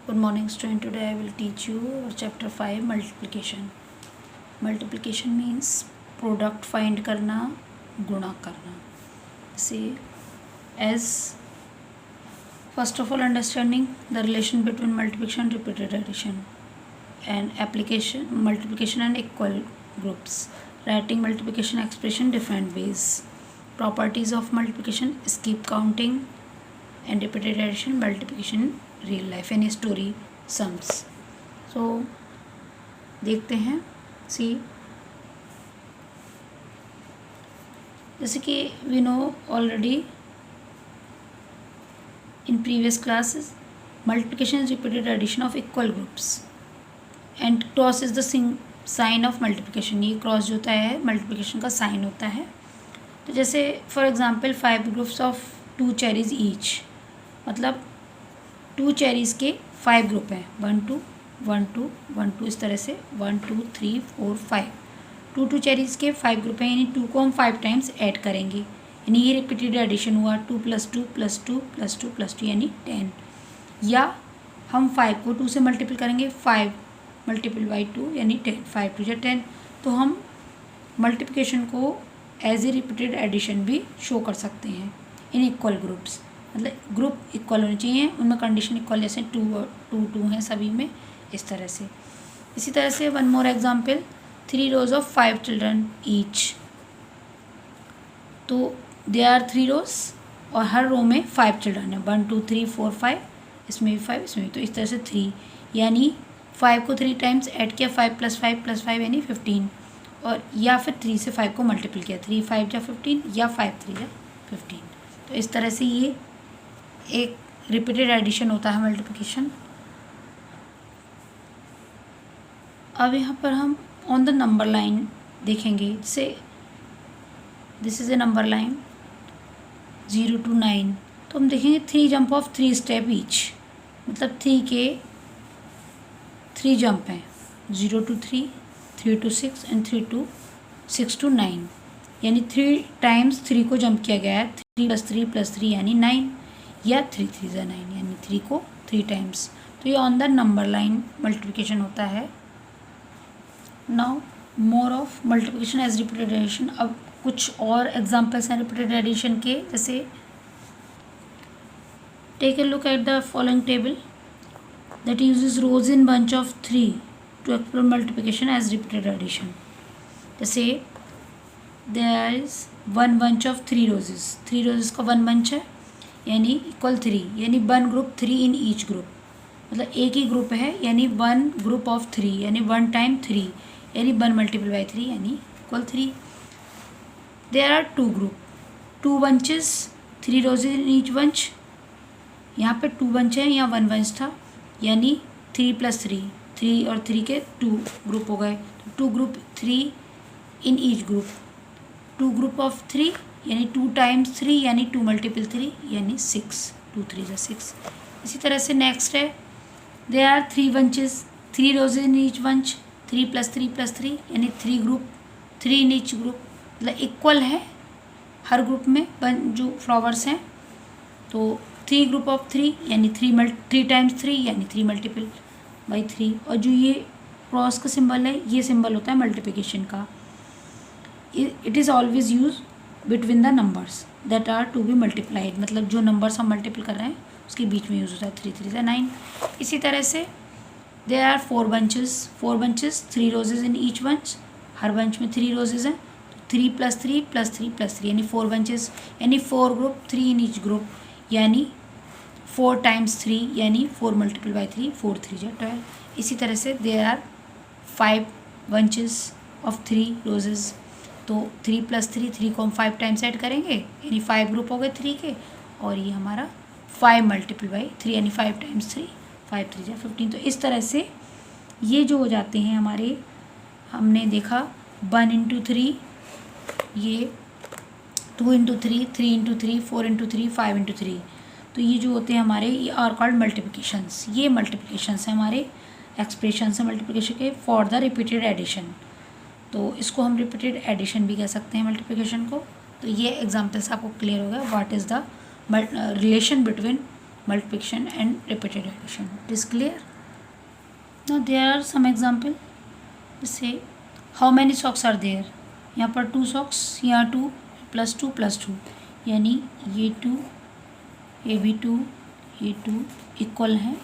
Good morning student. Today I will teach you chapter 5 multiplication. Multiplication means product find करना, गुणा करना. See, as first of all understanding the relation between multiplication and repeated addition and application multiplication and equal groups. Writing multiplication expression different ways. Properties of multiplication: skip counting, and repeated addition, multiplication real life and story sums. So देखते हैं. See जैसे कि we know already in previous classes multiplication is repeated addition of equal groups and cross is the sign of multiplication. ये cross जो होता है multiplication का sign होता है. तो जैसे for example 5 groups of 2 cherries each, मतलब 2 चेरीज़ के 5 ग्रुप हैं. 1 2 1 2 1 2 इस तरह से 1 2 3 4 5. 2 चेरीज़ के 5 ग्रुप हैं, यानी 2 को हम 5 टाइम्स ऐड करेंगे, यानी ये रिपीटेड एडिशन हुआ. 2 + 2 + 2 + 2 + 2 यानी 10. या हम 5 को 2 से मल्टीपल करेंगे, 5 × 2 यानी 10. 5 × 10. तो हम मल्टीप्लिकेशन को एज ए रिपीटेड एडिशन भी शो कर सकते हैं इन इक्वल ग्रुप्स. मतलब ग्रुप इक्वल होने चाहिए, उनमें कंडीशन इक्वल, जैसे 2 हैं सभी में, इस तरह से. इसी तरह से one more example, 3 rows of 5 children each. तो दे आर 3 rows और हर रो में 5 चिल्ड्रन है. 1 2 3 4 5, इसमें भी 5, इसमें भी. तो इस तरह से 3, यानी 5 को 3 टाइम्स ऐड किया, 5 + 5 + 5 यानी 15. और या फिर 3 से 5 को मल्टीपल किया, 3 × 5 = 15 या 5 × 3 = 15. तो इस तरह से ये एक रिपीटेड एडिशन होता है मल्टीप्लिकेशन. अब यहाँ पर हम ऑन द नंबर लाइन देखेंगे. जैसे this is a number line 0 to 9. तो हम देखेंगे 3 जंप ऑफ 3 स्टेप ईच, मतलब 3 के 3 जंप हैं. 0 to 3, 3 to 6 and 3 to 6 to 9, यानी 3 टाइम्स 3 को जंप किया गया है. 3 + 3 + 3 यानी 9, या 3 3 = 9 यानी 3 को 3 टाइम्स. तो ये on the number line multiplication होता है. Now more of multiplication as repeated addition. अब कुछ और एग्जांपल्स हैं रिपीटेड एडिशन के. जैसे take a look at the following table that uses rose in bunch of 3 to explore multiplication as repeated addition. जैसे there is 1 bunch of 3 roses. 3 roses का 1 bunch है, यानी इक्वल 3, यानी 1 ग्रुप 3 इन ईच ग्रुप. मतलब एक ही group है, यानी 1 group of 3, यानी 1 टाइम 3, यानी 1 × 3 यानी equal 3. There are 2 group, 2 bunches, 3 roses in each bunch. यहाँ पे 2 bunch है, यहाँ 1 bunch था, यानी 3 + 3, 3 और 3 के 2 ग्रुप हो गए. 2 group 3 in each group. 2 group of 3 यानी 2 टाइम्स 3 यानी 2 × 3 यानी 6. 2 3 = 6. इसी तरह से नेक्स्ट है, there are 3 bunches, 3 roses in each bunch. 3 + 3 + 3 यानी 3 ग्रुप, 3 इन ईच ग्रुप. मतलब इक्वल है हर ग्रुप में जो फ्लावर्स हैं. तो 3 ग्रुप ऑफ 3 यानी 3 टाइम्स 3 यानी 3 × 3. और जो ये क्रॉस का सिंबल है, ये सिंबल होता है मल्टीप्लिकेशन का. It is always use between the numbers that are to be multiplied. मतलब जो नंबर्स हम मल्टीपल कर रहे हैं उसके बीच में यूज़ होता है. 3 3 = 9. इसी तरह से there are 4 bunches, 3 roses in each bunch. हर बंच में 3 roses हैं. 3 + 3 + 3 + 3 यानी 4 bunches, यानी 4 ग्रुप, 3 इन ईच ग्रुप, यानी 4 टाइम्स 3 यानी 4 × 3, 4 3 = 12. इसी तरह से there are 5 bunches of 3 roses. तो 3 + 3, 3 को हम 5 टाइम्स ऐड करेंगे, यानी 5 ग्रुप हो गए 3 के, और ये हमारा 5 × 3 यानी 5 टाइम्स 3, 5 3 = 15. तो इस तरह से ये जो हो जाते हैं हमारे, हमने देखा 1 × 3, ये 2 × 3, 3 × 3, 4 × 3, 5 × 3. तो ये जो होते हैं हमारे, ये आर कॉल्ड मल्टीप्लिकेशंस. ये मल्टीप्लिकेशंस हैं हमारे, एक्सप्रेशंस हैं मल्टीप्लिकेशन के फॉर द रिपीटेड एडिशन. तो इसको हम रिपीटेड एडिशन भी कह सकते हैं मल्टीप्लिकेशन को. तो ये एग्जांपल से आपको क्लियर हो गया what is the relation between multiplication and repeated addition. It is clear? Now there are some example. Say how many socks are there? यहाँ पर 2 socks, यहाँ 2 +2 यानी ये 2 ये भी 2 ये 2 इक्वल हैं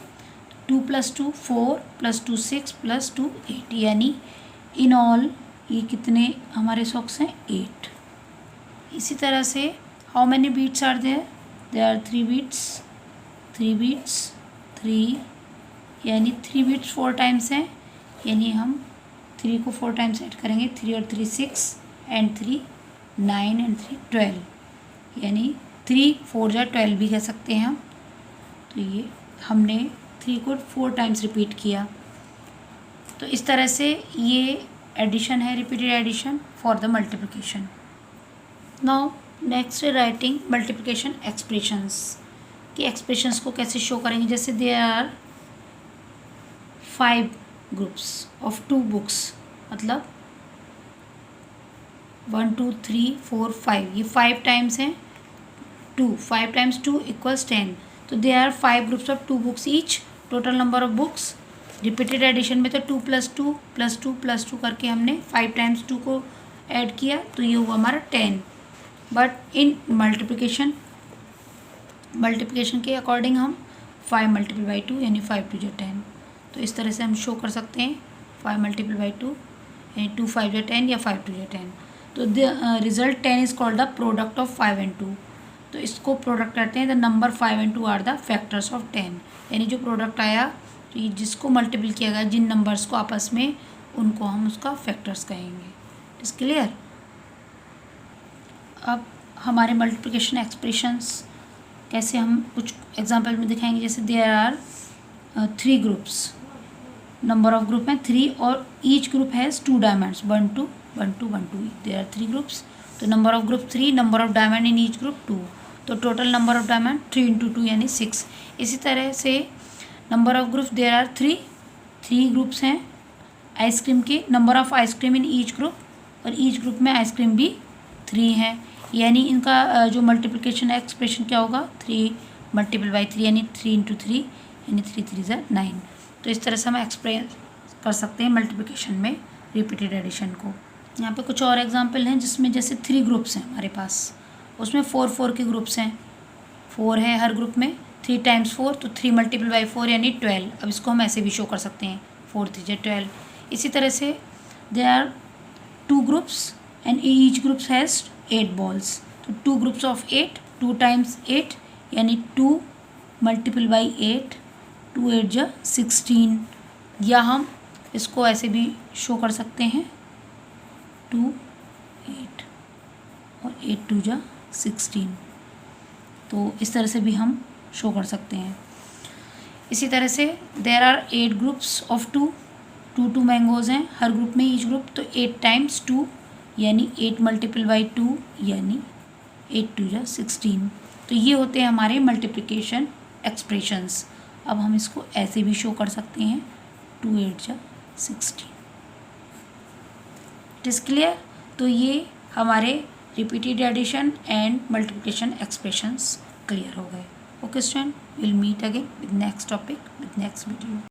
2 + 2 4 + 2 6 + 2 8 यानी इन ऑल ये कितने हमारे सॉक्स हैं 8. इसी तरह से how many beats are there? There are 3 beats 3 यानी 3 बीट्स 4 टाइम्स हैं यानी हम 3 को 4 टाइम्स ऐड करेंगे 3 और 3 6 एंड 3 9 एंड 3 12 यानी 3 4 जा 12 भी कह सकते हैं हम. तो ये हमने 3 को 4 टाइम्स रिपीट किया. तो इस तरह से ये एडिशन है, repeated addition for the multiplication. Now next writing multiplication expressions कि एक्सप्रेशंस को कैसे शो करेंगे. जैसे there are 5 groups of 2 books मतलब 1 2 3 4 5 ये 5 टाइम्स हैं 2 5 टाइम्स 2 = 10. तो there are 5 groups of 2 books each. Total number of books repeated addition में तो 2 + 2 + 2 + 2 करके हमने 5 टाइम्स 2 को ऐड किया तो ये हुआ हमारा 10. बट इन मल्टीप्लिकेशन के अकॉर्डिंग हम 5 × 2 यानी 5 × 2 = 10. तो इस तरह से हम शो कर सकते हैं 5 × 2 यानी 2 5 = 10 या 5 2 = 10. तो the result 10 is called the product of 5 and 2. तो इसको प्रोडक्ट करते हैं the number 5 and 2 are the factors of 10 यानी जो प्रोडक्ट आया तो ये जिसको मल्टीपल किया गया जिन नंबर्स को आपस में उनको हम उसका फैक्टर्स कहेंगे. It's clear. अब हमारे मल्टीप्लिकेशन एक्सप्रेशंस कैसे हम कुछ एग्जांपल में दिखाएंगे. जैसे there are 3 groups number of group हैं 3 और each group has 2 diamonds 1 2 1 2 1 2. There are 3 groups. तो number of group 3 number of diamond in each group 2. तो टोटल नंबर ऑफ डायमंड 3 × 2 यानी 6. इसी तरह से number of group there are 3 groups हैं ice cream के. Number of ice cream in each group और each group में आइसक्रीम भी 3 हैं यानी इनका जो मल्टीप्लिकेशन एक्सप्रेशन क्या होगा 3 × 3 यानी 3 × 3 यानी 3 3 = 9. तो इस तरह से हम एक्सप्रेस कर सकते हैं मल्टीप्लिकेशन में रिपीटेड एडिशन को. यहाँ पे कुछ और एग्जांपल हैं जिसमें जैसे 3 ग्रुप्स हैं हमारे पास उसमें 4 4 के ग्रुप्स हैं 4 है हर ग्रुप में 3 × 4 तो 3 × 4 यानी 12. अब इसको हम ऐसे भी शो कर सकते हैं 4 3 = 12. इसी तरह से there are 2 groups and each groups has 8 balls. तो 2 ग्रुप्स ऑफ 8 2 × 8 यानी 2 × 8 2 8 = 16. या हम इसको ऐसे भी शो कर सकते हैं 2 8 और 8 2 = 16. तो इस तरह से भी हम शो कर सकते हैं. इसी तरह से there are 8 groups of 2 2 mangoes हैं हर ग्रुप में ईच ग्रुप. तो 8 × 2 यानी 8 × 2 यानी 8 2 = 16. तो ये होते हैं हमारे मल्टीप्लिकेशन एक्सप्रेशंस. अब हम इसको ऐसे भी शो कर सकते हैं 2 8 = 16. It is clear. तो ये हमारे repeated addition and multiplication expressions clear हो गए. Okay student, will meet again with next topic with next video.